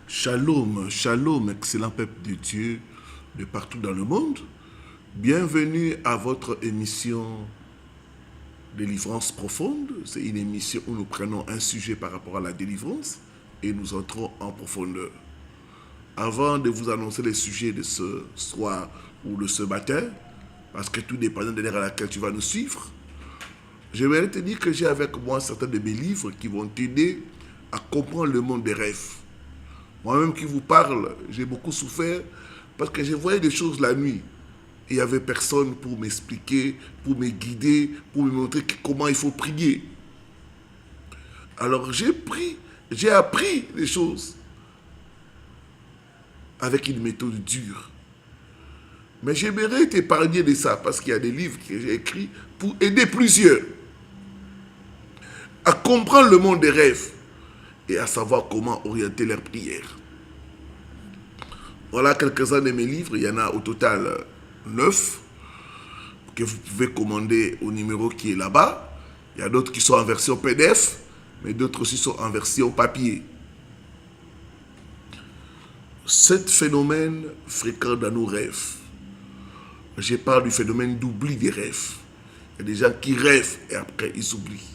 Shalom, shalom, excellent peuple de Dieu de partout dans le monde. Bienvenue à votre émission Délivrance profonde. C'est une émission où nous prenons un sujet par rapport à la délivrance et nous entrons en profondeur. Avant de vous annoncer les sujets de ce soir ou de ce matin, parce que tout dépend de l'heure à laquelle tu vas nous suivre, j'aimerais te dire que j'ai avec moi certains de mes livres qui vont t'aider à comprendre le monde des rêves. Moi-même qui vous parle, j'ai beaucoup souffert parce que je voyais des choses la nuit. Et il n'y avait personne pour m'expliquer, pour me guider, pour me montrer comment il faut prier. Alors j'ai appris les choses avec une méthode dure. Mais j'aimerais t'épargner de ça parce qu'il y a des livres que j'ai écrits pour aider plusieurs à comprendre le monde des rêves et à savoir comment orienter leurs prières. Voilà quelques-uns de mes livres, il y en a au total 9 que vous pouvez commander au numéro qui est là-bas. Il y a d'autres qui sont en version PDF, mais d'autres aussi sont en version papier. 7 phénomènes fréquents dans nos rêves. Je parle du phénomène d'oubli des rêves. Il y a des gens qui rêvent et après ils oublient.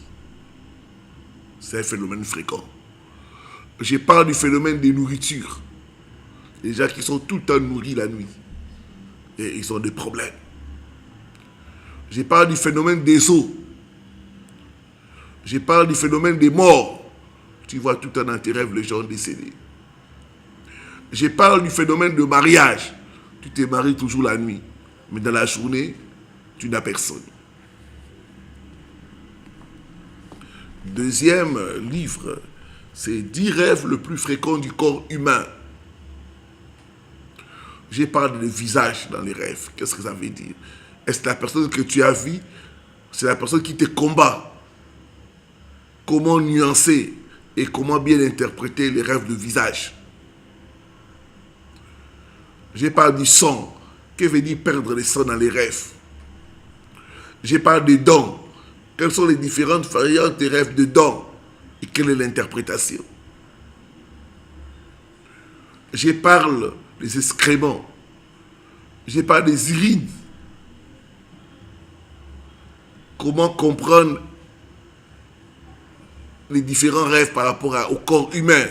C'est un phénomène fréquent. Je parle du phénomène des nourritures. Les gens qui sont tout le temps nourris la nuit. Et ils ont des problèmes. Je parle du phénomène des eaux. Je parle du phénomène des morts. Tu vois tout le temps dans tes rêves les gens décédés. Je parle du phénomène de mariage. Tu te maries toujours la nuit. Mais dans la journée, tu n'as personne. Deuxième livre, c'est 10 rêves les plus fréquents du corps humain. Je parle de visage dans les rêves. Qu'est-ce que ça veut dire? Est-ce que la personne que tu as vue, c'est la personne qui te combat? Comment nuancer et comment bien interpréter les rêves de visage? Je parle du sang. Que veut dire perdre le sang dans les rêves? Je parle des dents. Quelles sont les différentes variantes des rêves de dents? Et quelle est l'interprétation? Je parle des excréments. Je parle des urines. Comment comprendre les différents rêves par rapport au corps humain?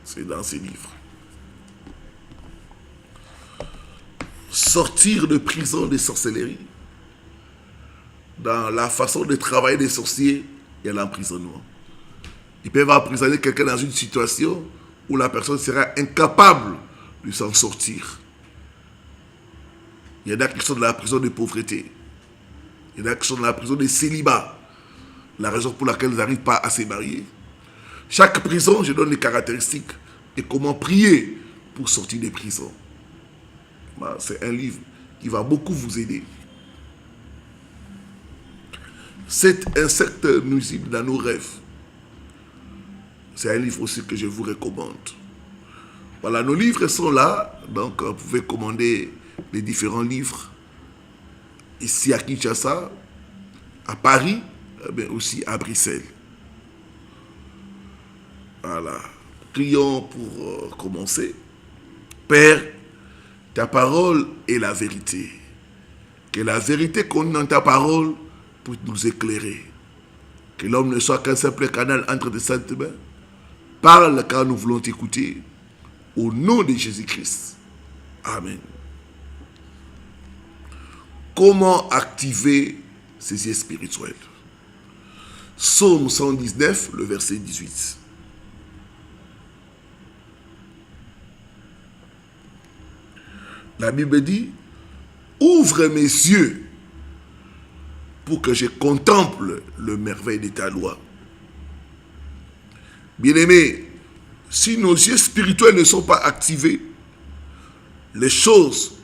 C'est dans ces livres. Sortir de prison des sorcelleries. Dans la façon de travailler des sorciers, il y a l'emprisonnement. Ils peuvent emprisonner quelqu'un dans une situation où la personne sera incapable de s'en sortir. Il y en a qui sont dans la prison de pauvreté. Il y en a qui sont dans la prison de célibat. La raison pour laquelle ils n'arrivent pas à se marier. Chaque prison, je donne les caractéristiques et comment prier pour sortir des prisons. C'est un livre qui va beaucoup vous aider. 7 insectes nuisibles dans nos rêves. C'est un livre aussi que je vous recommande. Voilà, nos livres sont là. Donc, vous pouvez commander les différents livres ici à Kinshasa, à Paris, mais aussi à Bruxelles. Voilà. Prions pour commencer. Père, ta parole est la vérité. Que la vérité contenue dans ta parole puisse nous éclairer. Que l'homme ne soit qu'un simple canal entre tes saintes mains. Parle car nous voulons t'écouter. Au nom de Jésus-Christ. Amen. Comment activer ces yeux spirituels? Psaume 119, le verset 18. La Bible dit, ouvre mes yeux pour que je contemple le merveille de ta loi. Bien-aimés, si nos yeux spirituels ne sont pas activés, les choses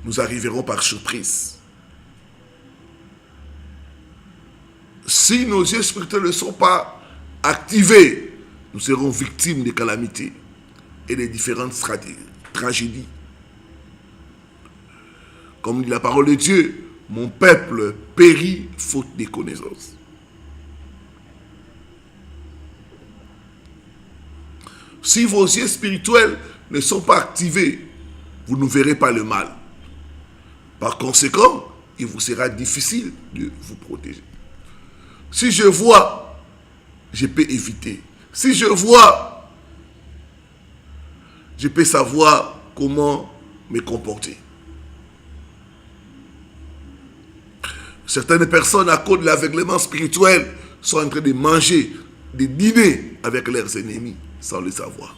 nous arriveront par surprise. Si nos yeux spirituels ne sont pas activés, nous serons victimes des calamités et des différentes tragédies. Comme dit la parole de Dieu, mon peuple périt faute de connaissances. Si vos yeux spirituels ne sont pas activés, vous ne verrez pas le mal. Par conséquent, il vous sera difficile de vous protéger. Si je vois, je peux éviter. Si je vois, je peux savoir comment me comporter. Certaines personnes, à cause de l'aveuglement spirituel, sont en train de manger, de dîner avec leurs ennemis sans le savoir.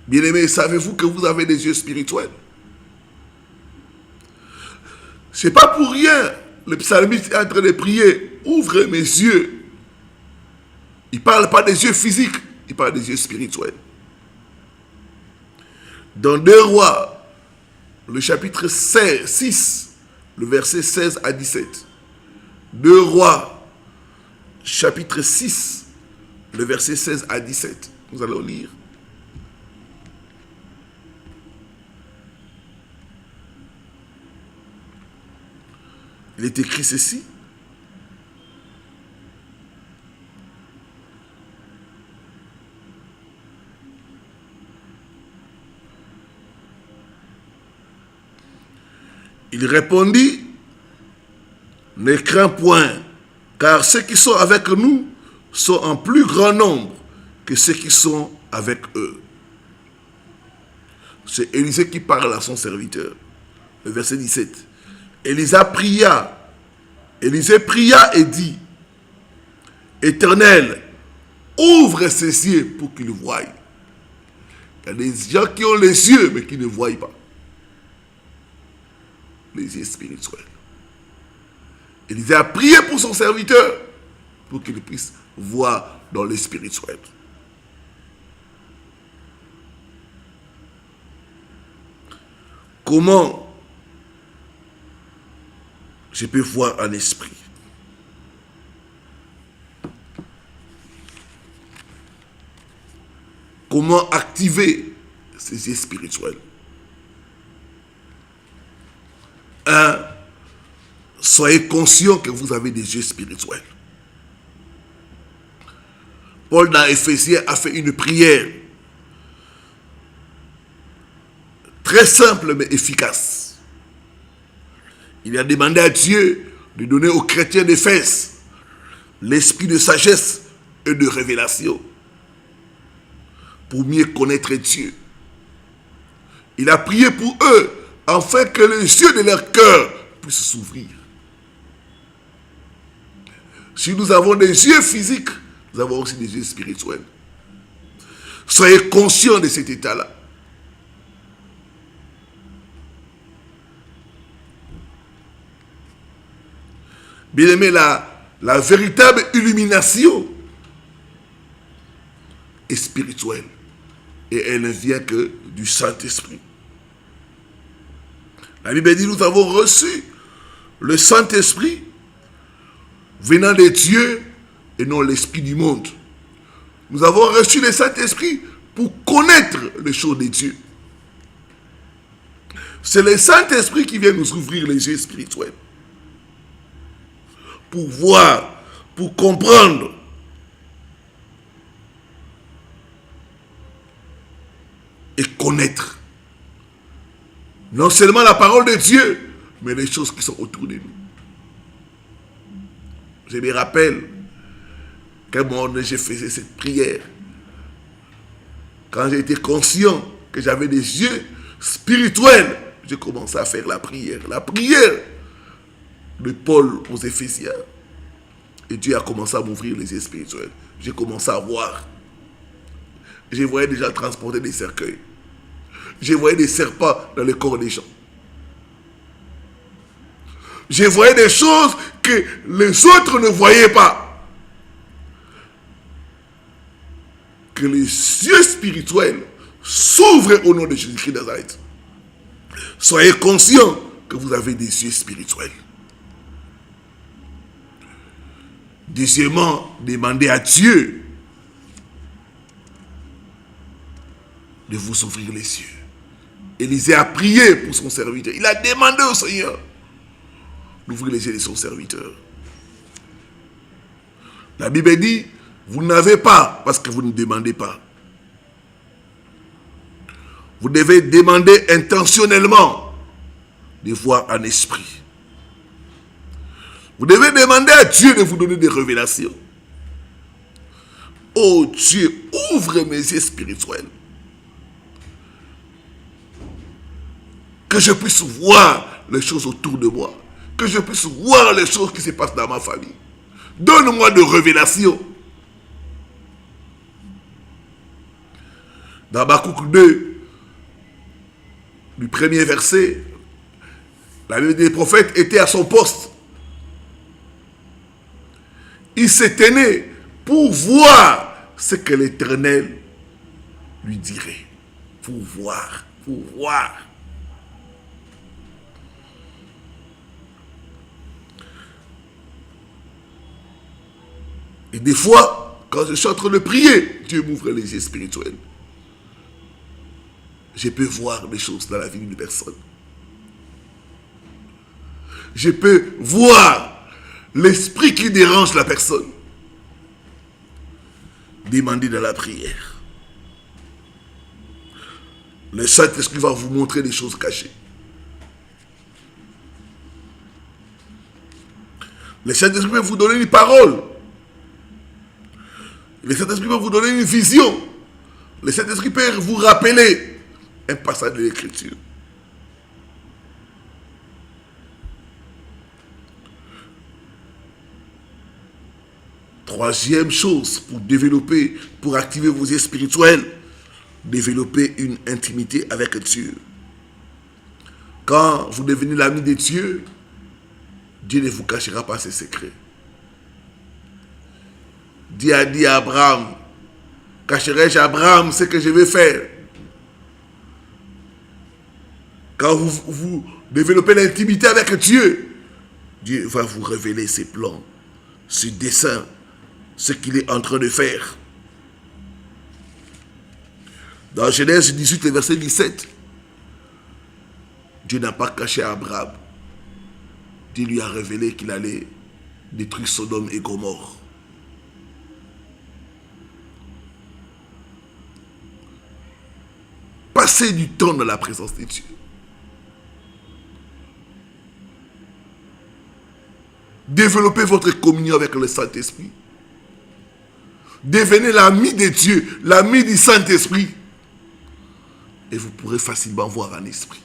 Bien-aimés, savez-vous que vous avez des yeux spirituels? Ce n'est pas pour rien. Le psalmiste est en train de prier. Ouvre mes yeux. Il ne parle pas des yeux physiques, il parle des yeux spirituels. Dans 2 Rois, le chapitre 6, le verset 16 à 17. 2 Rois, chapitre 6, le verset 16 à 17. Nous allons lire. Il est écrit ceci. Il répondit, ne crains point, car ceux qui sont avec nous sont en plus grand nombre que ceux qui sont avec eux. C'est Élisée qui parle à son serviteur. Le verset 17. Élisée pria et dit, Éternel, ouvre ses yeux pour qu'il voie. Il y a des gens qui ont les yeux mais qui ne voient pas. Les yeux spirituels. Élisée a prié pour son serviteur pour qu'il puisse voir dans les spirituels. Comment je peux voir en esprit? Comment activer ces yeux spirituels? 1. Soyez conscient que vous avez des yeux spirituels. Paul dans Éphésiens a fait une prière très simple mais efficace. Il a demandé à Dieu de donner aux chrétiens d'Éphèse l'esprit de sagesse et de révélation pour mieux connaître Dieu. Il a prié pour eux afin que les yeux de leur cœur puissent s'ouvrir. Si nous avons des yeux physiques, nous avons aussi des yeux spirituels. Soyez conscients de cet état-là. Bien-aimé, la véritable illumination est spirituelle. Et elle ne vient que du Saint-Esprit. La Bible dit, nous avons reçu le Saint-Esprit venant de Dieu et non l'esprit du monde. Nous avons reçu le Saint-Esprit pour connaître les choses de Dieu. C'est le Saint-Esprit qui vient nous ouvrir les yeux spirituels. Pour voir, pour comprendre. Et connaître. Non seulement la parole de Dieu, mais les choses qui sont autour de nous. Je me rappelle qu'à un moment donné, je faisais cette prière. Quand j'ai été conscient que j'avais des yeux spirituels, j'ai commencé à faire la prière. La prière de Paul aux Éphésiens. Et Dieu a commencé à m'ouvrir les yeux spirituels. J'ai commencé à voir. Je voyais déjà transporter des cercueils. Je voyais des serpents dans le corps des gens. Je voyais des choses que les autres ne voyaient pas. Que les yeux spirituels s'ouvrent au nom de Jésus-Christ de Nazareth. Soyez conscients que vous avez des yeux spirituels. Deuxièmement, demandez à Dieu de vous ouvrir les yeux. Élisée a prié pour son serviteur. Il a demandé au Seigneur d'ouvrir les yeux de son serviteur. La Bible dit, vous n'avez pas parce que vous ne demandez pas. Vous devez demander intentionnellement de voir en esprit. Vous devez demander à Dieu de vous donner des révélations. Oh Dieu, ouvre mes yeux spirituels. Que je puisse voir les choses autour de moi. Que je puisse voir les choses qui se passent dans ma famille. Donne-moi de révélations. Dans Habakkuk 2, du premier verset, la Bible des prophètes était à son poste. Il se tenait pour voir ce que l'Éternel lui dirait. Pour voir, pour voir. Et des fois, quand je suis en train de prier, Dieu m'ouvre les yeux spirituels. Je peux voir des choses dans la vie d'une personne. Je peux voir l'esprit qui dérange la personne. Demandez dans la prière. Le Saint-Esprit va vous montrer des choses cachées. Le Saint-Esprit va vous donner une parole. Le Saint-Esprit va vous donner une vision. Le Saint-Esprit peut vous rappeler un passage de l'Écriture. Troisième chose pour développer, pour activer vos yeux spirituels, développer une intimité avec Dieu. Quand vous devenez l'ami de Dieu, Dieu ne vous cachera pas ses secrets. Dieu a dit à Abraham, cacherai-je à Abraham ce que je vais faire? Quand vous développez l'intimité avec Dieu, Dieu va vous révéler ses plans, ses desseins, ce qu'il est en train de faire. Dans Genèse 18, verset 17, Dieu n'a pas caché à Abraham. Dieu lui a révélé qu'il allait détruire Sodome et Gomorrhe. Passez du temps dans la présence de Dieu. Développez votre communion avec le Saint-Esprit. Devenez l'ami de Dieu, l'ami du Saint-Esprit. Et vous pourrez facilement voir en esprit.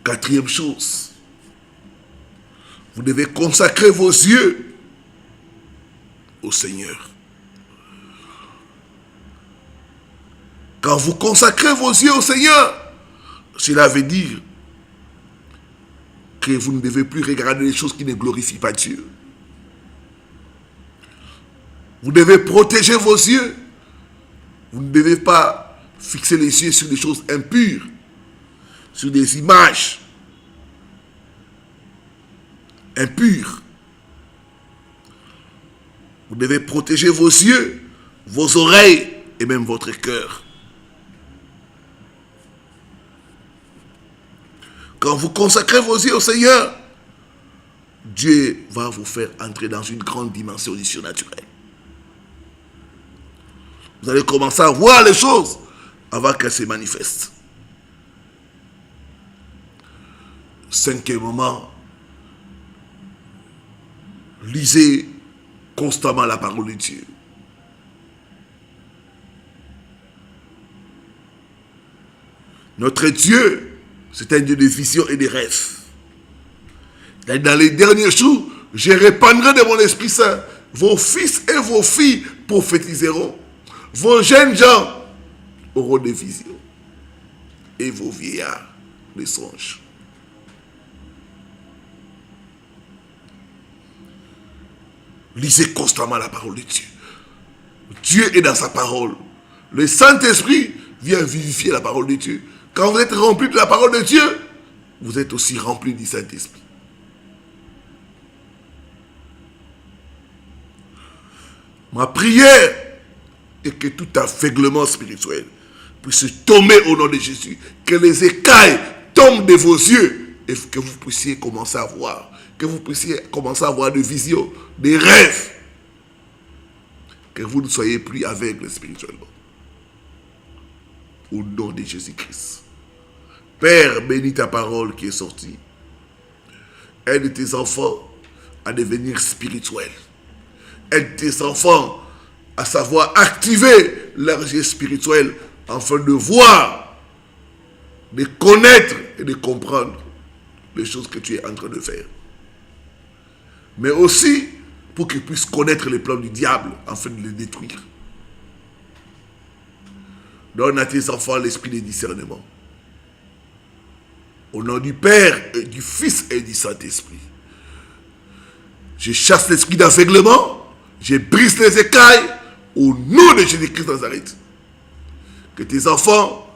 Quatrième chose, vous devez consacrer vos yeux au Seigneur. Quand vous consacrez vos yeux au Seigneur, cela veut dire que vous ne devez plus regarder les choses qui ne glorifient pas Dieu. Vous devez protéger vos yeux. Vous ne devez pas fixer les yeux sur des choses impures, sur des images impures. Vous devez protéger vos yeux, vos oreilles et même votre cœur. Quand vous consacrez vos yeux au Seigneur, Dieu va vous faire entrer dans une grande dimension du surnaturel. Vous allez commencer à voir les choses avant qu'elles se manifestent. Cinquièmement, lisez constamment la parole de Dieu. Notre Dieu, c'est un Dieu de vision et de rêves. Dans les derniers jours, je répandrai de mon Esprit Saint. Vos fils et vos filles prophétiseront. Vos jeunes gens auront des visions. Et vos vieillards des songes. Lisez constamment la parole de Dieu. Dieu est dans sa parole. Le Saint-Esprit vient vivifier la parole de Dieu. Quand vous êtes rempli de la parole de Dieu, vous êtes aussi rempli du Saint-Esprit. Ma prière est que tout aveuglement spirituel puisse tomber au nom de Jésus. Que les écailles tombent de vos yeux et que vous puissiez commencer à voir, que vous puissiez commencer à avoir des visions, des rêves, que vous ne soyez plus aveugles spirituellement. Au nom de Jésus-Christ. Père, bénis ta parole qui est sortie. Aide tes enfants à devenir spirituels. Aide tes enfants à savoir activer leur jeu spirituel afin de voir, de connaître et de comprendre les choses que tu es en train de faire. Mais aussi pour qu'ils puissent connaître les plans du diable afin de les détruire. Donne à tes enfants l'esprit de discernement. Au nom du Père, et du Fils et du Saint-Esprit. Je chasse l'esprit d'aveuglement. Je brise les écailles. Au nom de Jésus-Christ de Nazareth. Que tes enfants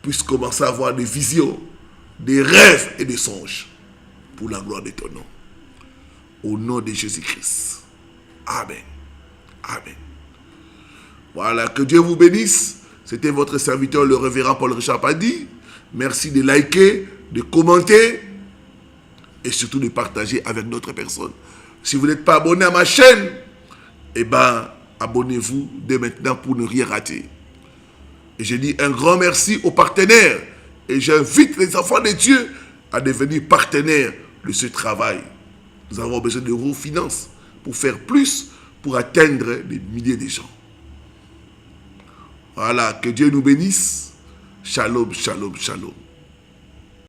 puissent commencer à avoir des visions, des rêves et des songes. Pour la gloire de ton nom. Au nom de Jésus-Christ. Amen. Amen. Voilà, que Dieu vous bénisse. C'était votre serviteur, le révérend Paul Richard Padi. Merci de liker, de commenter et surtout de partager avec d'autres personnes. Si vous n'êtes pas abonné à ma chaîne, eh bien, abonnez-vous dès maintenant pour ne rien rater. Et je dis un grand merci aux partenaires. Et j'invite les enfants de Dieu à devenir partenaires de ce travail. Nous avons besoin de vos finances pour faire plus, pour atteindre des milliers de gens. Voilà, que Dieu nous bénisse. Shalom, shalom, shalom.